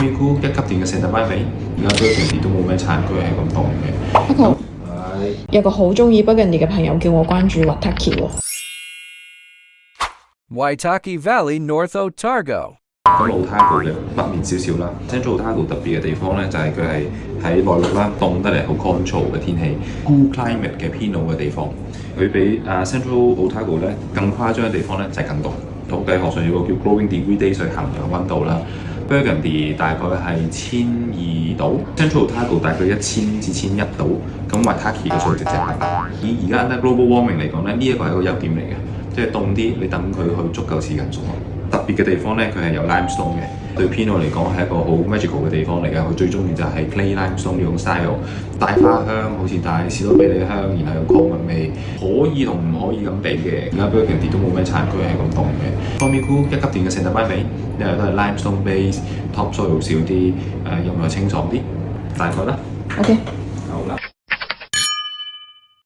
Forming Cool 一級電嘅 Santa Barbara，而家 Burgundy 都冇咩產區係咁凍嘅。Coco，有個好中意 Burgundy 嘅朋友叫我關注 Waitaki 喎。Waitaki Valley, North Otago。咁 Otago 嘅北面少少啦 ，Central Otago 特別嘅地方咧就係佢係喺內陸啦，凍得嚟好乾燥嘅天氣 ，cool climate 嘅偏冷嘅地方。佢比Central Otago 咧更誇張嘅地方咧就係更凍。統計學上有個叫 Glowing Degree Days 去衡量溫度啦。Burgundy 大概係1200度 ，Central Otago 大概1000至1100度，咁 Waitaki 嘅數值就係800。以而家 under global warming 嚟講咧，呢一個係一個優點嚟嘅，即係凍啲，你等佢去足夠時間熟。特別嘅地方咧，佢係有 limestone 嘅，對 Pinot 嚟講係一個好 magical 嘅地方嚟嘅。佢最中意就係 clay limestone 呢種 style， 帶花香，好似帶士多啤梨香，然後有礦物味，可以同唔可以咁比嘅。而家 Burgundy 都冇咩產區係咁凍嘅。Forming Cool 一級電嘅 Santa Barbara，因為都係 limestone base，top soil 少啲，飲落清爽啲，大概啦。OK。